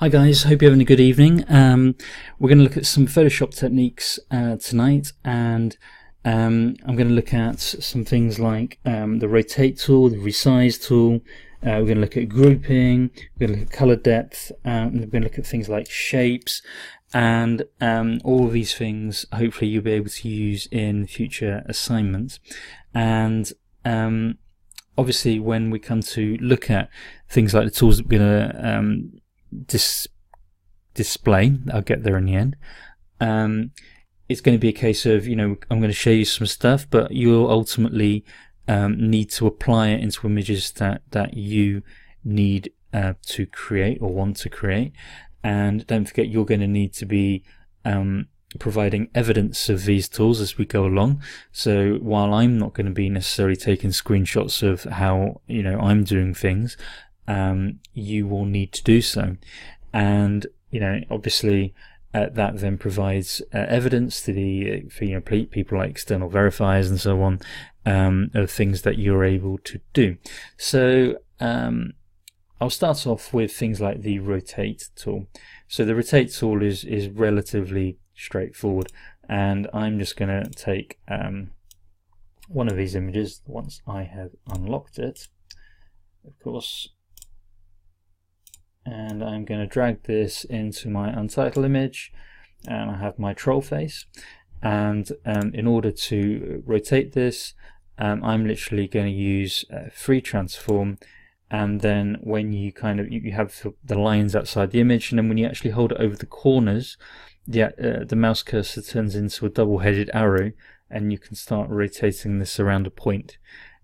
Hi guys, hope you're having a good evening. We're going to look at some Photoshop techniques tonight, and I'm going to look at some things like the rotate tool, the resize tool. We're going to look at grouping, we're going to look at color depth, and we're going to look at things like shapes, and all of these things hopefully you'll be able to use in future assignments. And obviously when we come to look at things like the tools that we're going to display, I'll get there in the end. It's going to be a case of, I'm going to show you some stuff, but you'll ultimately need to apply it into images that you need to create or want to create. And don't forget, you're going to need to be providing evidence of these tools as we go along. So while I'm not going to be necessarily taking screenshots of how I'm doing things, you will need to do so. And obviously that then provides evidence to the for people like external verifiers and so on, of things that you're able to do. So I'll start off with things like the rotate tool. So the rotate tool is relatively straightforward, and I'm just going to take one of these images once I have unlocked it, of course, and I'm going to drag this into my untitled image, and I have my troll face. And in order to rotate this, I'm literally going to use free transform, and then when you you have the lines outside the image, and then when you actually hold it over the corners, the mouse cursor turns into a double-headed arrow, and you can start rotating this around a point.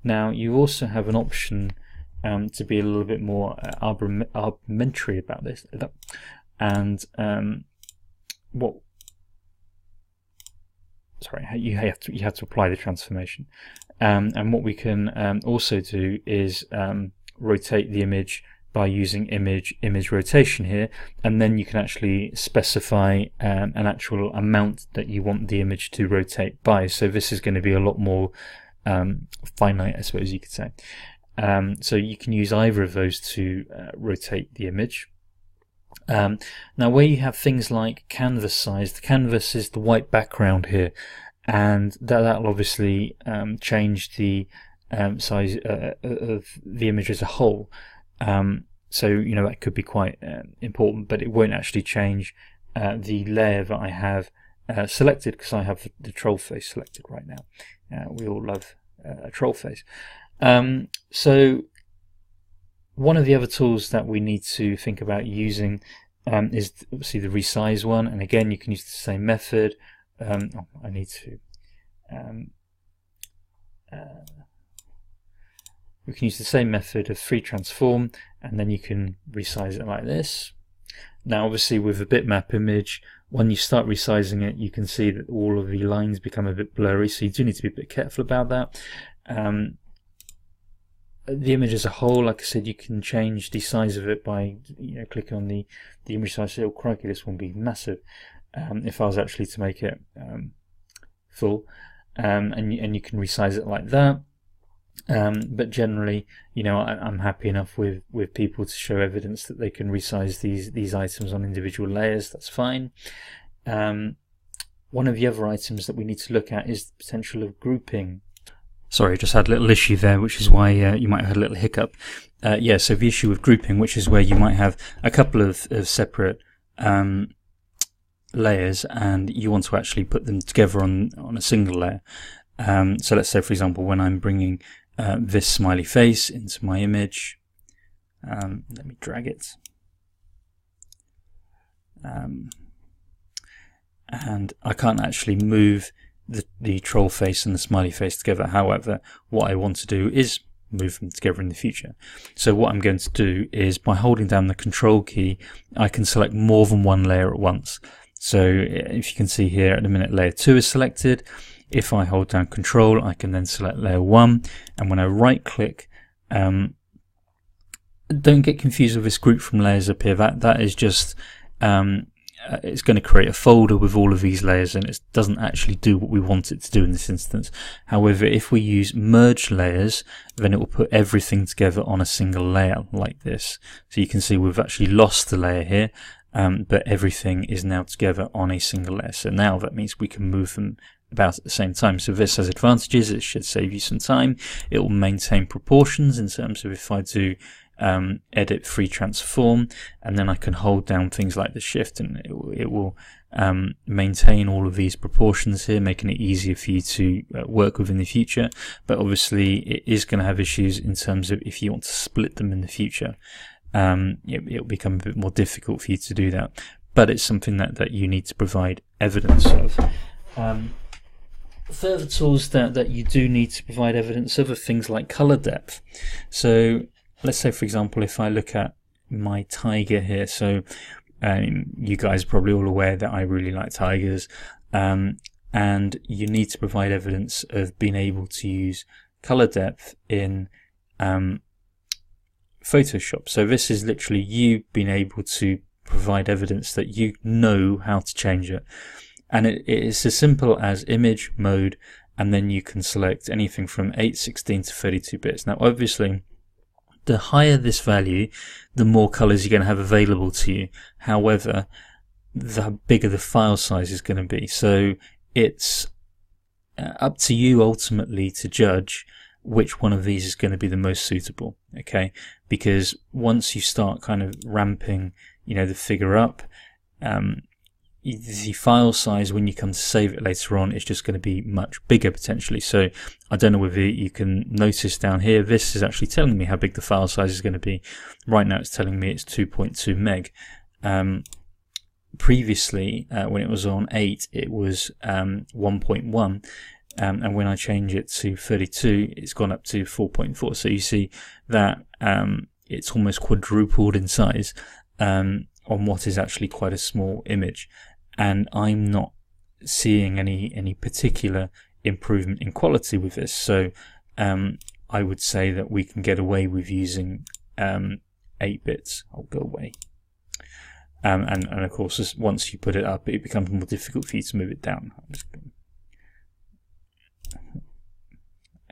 Now you also have an option to be a little bit more arbitrary about this, and you have to apply the transformation, and what we can also do is rotate the image by using image rotation here, and then you can actually specify an actual amount that you want the image to rotate by. So this is going to be a lot more finite, I suppose you could say. So you can use either of those to rotate the image. Now where you have things like canvas size, the canvas is the white background here, and that'll obviously change the size of the image as a whole. So that could be quite important, but it won't actually change the layer that I have selected, because I have the troll face selected right now. We all love a troll face. So one of the other tools that we need to think about using is obviously the resize one, and again you can use the same method. We can use the same method of free transform, and then you can resize it like this. Now obviously with a bitmap image, when you start resizing it, you can see that all of the lines become a bit blurry, so you do need to be a bit careful about that. The image as a whole, like I said, you can change the size of it by clicking on the image size. So, crikey, this won't be massive if I was actually to make it full, and you can resize it like that. But generally, I'm happy enough with people to show evidence that they can resize these items on individual layers. That's fine. One of the other items that we need to look at is the potential of grouping. Sorry, just had a little issue there, which is why you might have had a little hiccup. So the issue with grouping, which is where you might have a couple of separate layers, and you want to actually put them together on a single layer. So let's say, for example, when I'm bringing this smiley face into my image, let me drag it, and I can't actually move the troll face and the smiley face together. However, what I want to do is move them together in the future. So what I'm going to do is, by holding down the control key, I can select more than one layer at once. So if you can see here, at the minute layer 2 is selected. If I hold down control, I can then select layer 1, and when I right click, don't get confused with this group from layers up here. That is just it's going to create a folder with all of these layers, and it doesn't actually do what we want it to do in this instance. However, if we use merge layers, then it will put everything together on a single layer like this. So you can see we've actually lost the layer here, but everything is now together on a single layer. So now that means we can move them about at the same time. So this has advantages. It should save you some time. It will maintain proportions in terms of if I do edit free transform, and then I can hold down things like the shift, and it will maintain all of these proportions here, making it easier for you to work with in the future. But obviously it is going to have issues in terms of if you want to split them in the future. It'll become a bit more difficult for you to do that, but it's something that you need to provide evidence of. Further tools that you do need to provide evidence of are things like color depth. So let's say, for example, if I look at my tiger here, so you guys are probably all aware that I really like tigers, and you need to provide evidence of being able to use color depth in Photoshop. So this is literally you being able to provide evidence that you know how to change it. And it is as simple as image, mode, and then you can select anything from 8, 16 to 32 bits. Now obviously, the higher this value, the more colors you're going to have available to you. However, the bigger the file size is going to be. So it's up to you ultimately to judge which one of these is going to be the most suitable. Okay, because once you start kind of ramping, the figure up, the file size when you come to save it later on is just going to be much bigger potentially. So I don't know whether you can notice down here, this is actually telling me how big the file size is going to be. Right now it's telling me it's 2.2 meg. Previously, when it was on 8, it was 1.1. And when I change it to 32, it's gone up to 4.4. So you see that it's almost quadrupled in size on what is actually quite a small image. And I'm not seeing any particular improvement in quality with this. So I would say that we can get away with using 8 bits. I'll go away. And of course, once you put it up, it becomes more difficult for you to move it down.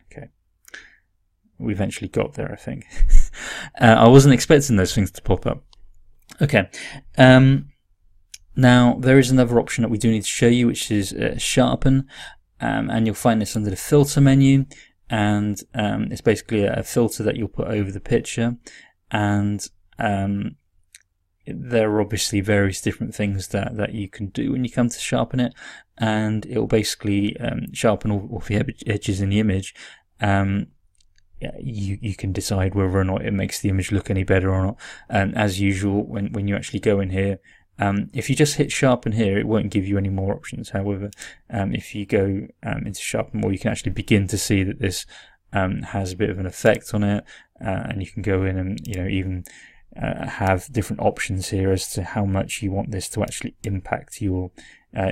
Okay. We eventually got there, I think. I wasn't expecting those things to pop up. Okay. Now, there is another option that we do need to show you, which is Sharpen. And you'll find this under the filter menu. And it's basically a filter that you'll put over the picture. And there are obviously various different things that you can do when you come to sharpen it, and it will basically sharpen all the edges in the image. You can decide whether or not it makes the image look any better or not. As usual, when you actually go in here, if you just hit sharpen here, it won't give you any more options. However, if you go into sharpen more, you can actually begin to see that this has a bit of an effect on it, and you can go in and even have different options here as to how much you want this to actually impact your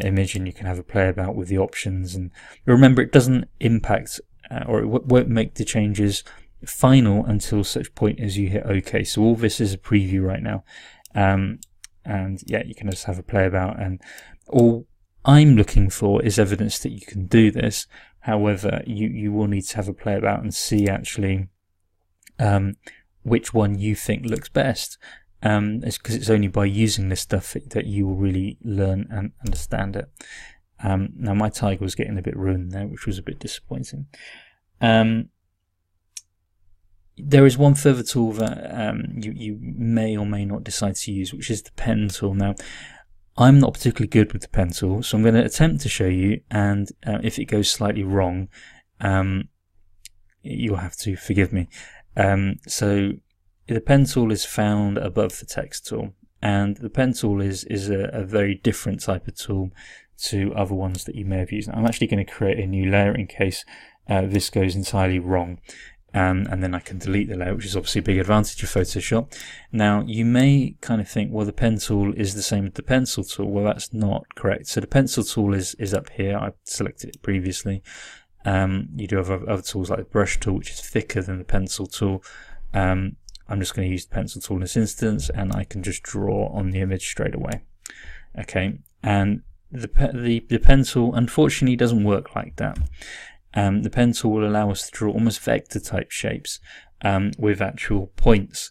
image, and you can have a play about with the options. And remember, it doesn't impact or it won't make the changes final until such point as you hit OK. So all this is a preview right now, and yeah, you can just have a play about, and all I'm looking for is evidence that you can do this. However, you will need to have a play about and see actually which one you think looks best. It's because it's only by using this stuff that you will really learn and understand it. Now my tiger was getting a bit ruined there, which was a bit disappointing. There is one further tool that you may or may not decide to use, which is the pen tool. Now, I'm not particularly good with the pen tool, so I'm going to attempt to show you, and if it goes slightly wrong, you'll have to forgive me. So the pen tool is found above the text tool, and the pen tool is a very different type of tool to other ones that you may have used. I'm actually going to create a new layer in case this goes entirely wrong, and then I can delete the layer, which is obviously a big advantage of Photoshop. Now, you may kind of think, well, the pen tool is the same as the pencil tool. Well, that's not correct. So the pencil tool is up here. I've selected it previously. You do have other tools like the brush tool, which is thicker than the pencil tool. I'm just going to use the pencil tool in this instance, and I can just draw on the image straight away. Okay, and the pencil unfortunately doesn't work like that. The pencil will allow us to draw almost vector type shapes with actual points,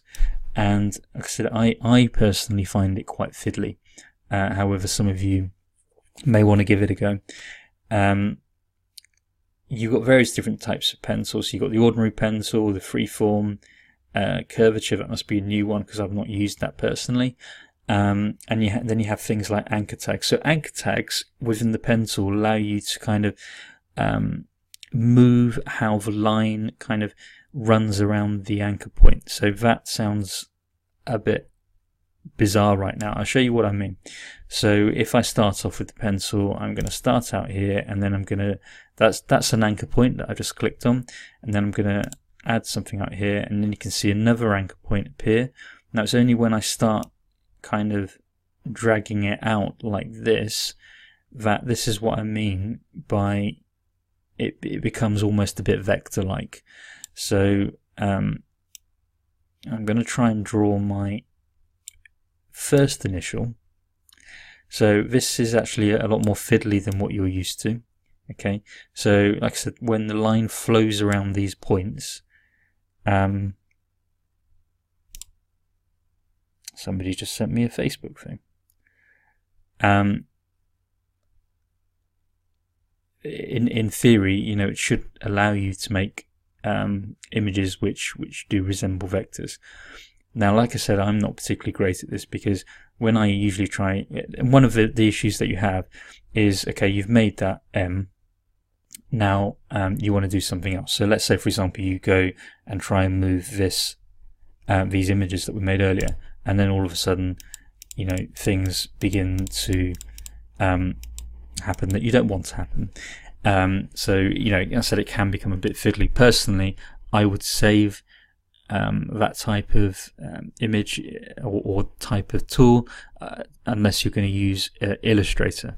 and like I said, I personally find it quite fiddly. However, some of you may want to give it a go. You've got various different types of pencils. You've got the ordinary pencil, the freeform, curvature. That must be a new one because I've not used that personally. And then you have things like anchor tags. So anchor tags within the pencil allow you to kind of move how the line kind of runs around the anchor point. So that sounds a bit bizarre right now. I'll show you what I mean. So if I start off with the pencil, I'm going to start out here, and then I'm going to, that's an anchor point that I just clicked on, and then I'm going to add something out here, and then you can see another anchor point appear. Now it's only when I start kind of dragging it out like this that this is what I mean by it becomes almost a bit vector like. So I'm going to try and draw my first initial. So this is actually a lot more fiddly than what you're used to. Okay, so like I said, when the line flows around these points, somebody just sent me a Facebook thing. In theory, you know, it should allow you to make images which do resemble vectors. Now, like I said, I'm not particularly great at this because when I usually try, one of the issues that you have is, okay, you've made that M. Now you want to do something else. So let's say, for example, you go and try and move this, these images that we made earlier, and then all of a sudden, you know, things begin to happen that you don't want to happen. So, you know, like I said, it can become a bit fiddly. Personally, I would save that type of image or type of tool unless you're going to use Illustrator,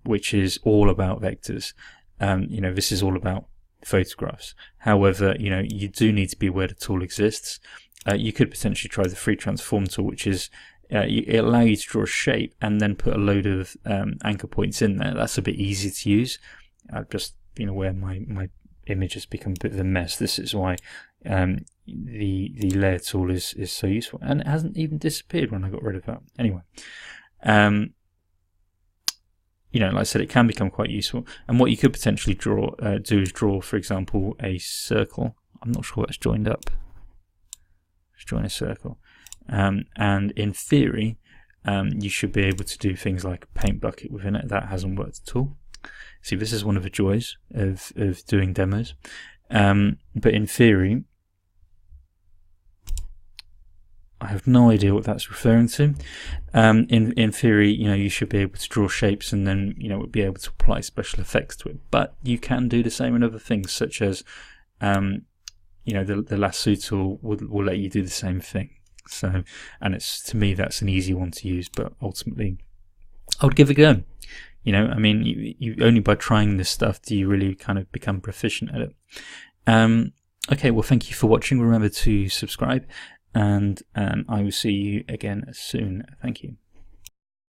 which is all about vectors. You know, this is all about photographs. However, you know, you do need to be aware the tool exists. You could potentially try the free transform tool, which is it allows you to draw a shape and then put a load of anchor points in there. That's a bit easier to use. I've just been aware my image has become a bit of a mess. This is why the layer tool is so useful, and it hasn't even disappeared when I got rid of that. Anyway, you know, like I said, it can become quite useful. And what you could potentially do is draw, for example, a circle. I'm not sure that's joined up. Let's join a circle. And in theory, you should be able to do things like a paint bucket within it. That hasn't worked at all. See, this is one of the joys of doing demos. But in theory, I have no idea what that's referring to. In theory, you know, you should be able to draw shapes and then, you know, be able to apply special effects to it. But you can do the same in other things, such as, you know, the lasso tool will let you do the same thing. So, and it's, to me, that's an easy one to use. But ultimately, I would give it a go. You know, I mean, you only by trying this stuff do you really kind of become proficient at it. Okay, well, thank you for watching. Remember to subscribe, and I will see you again soon. Thank you.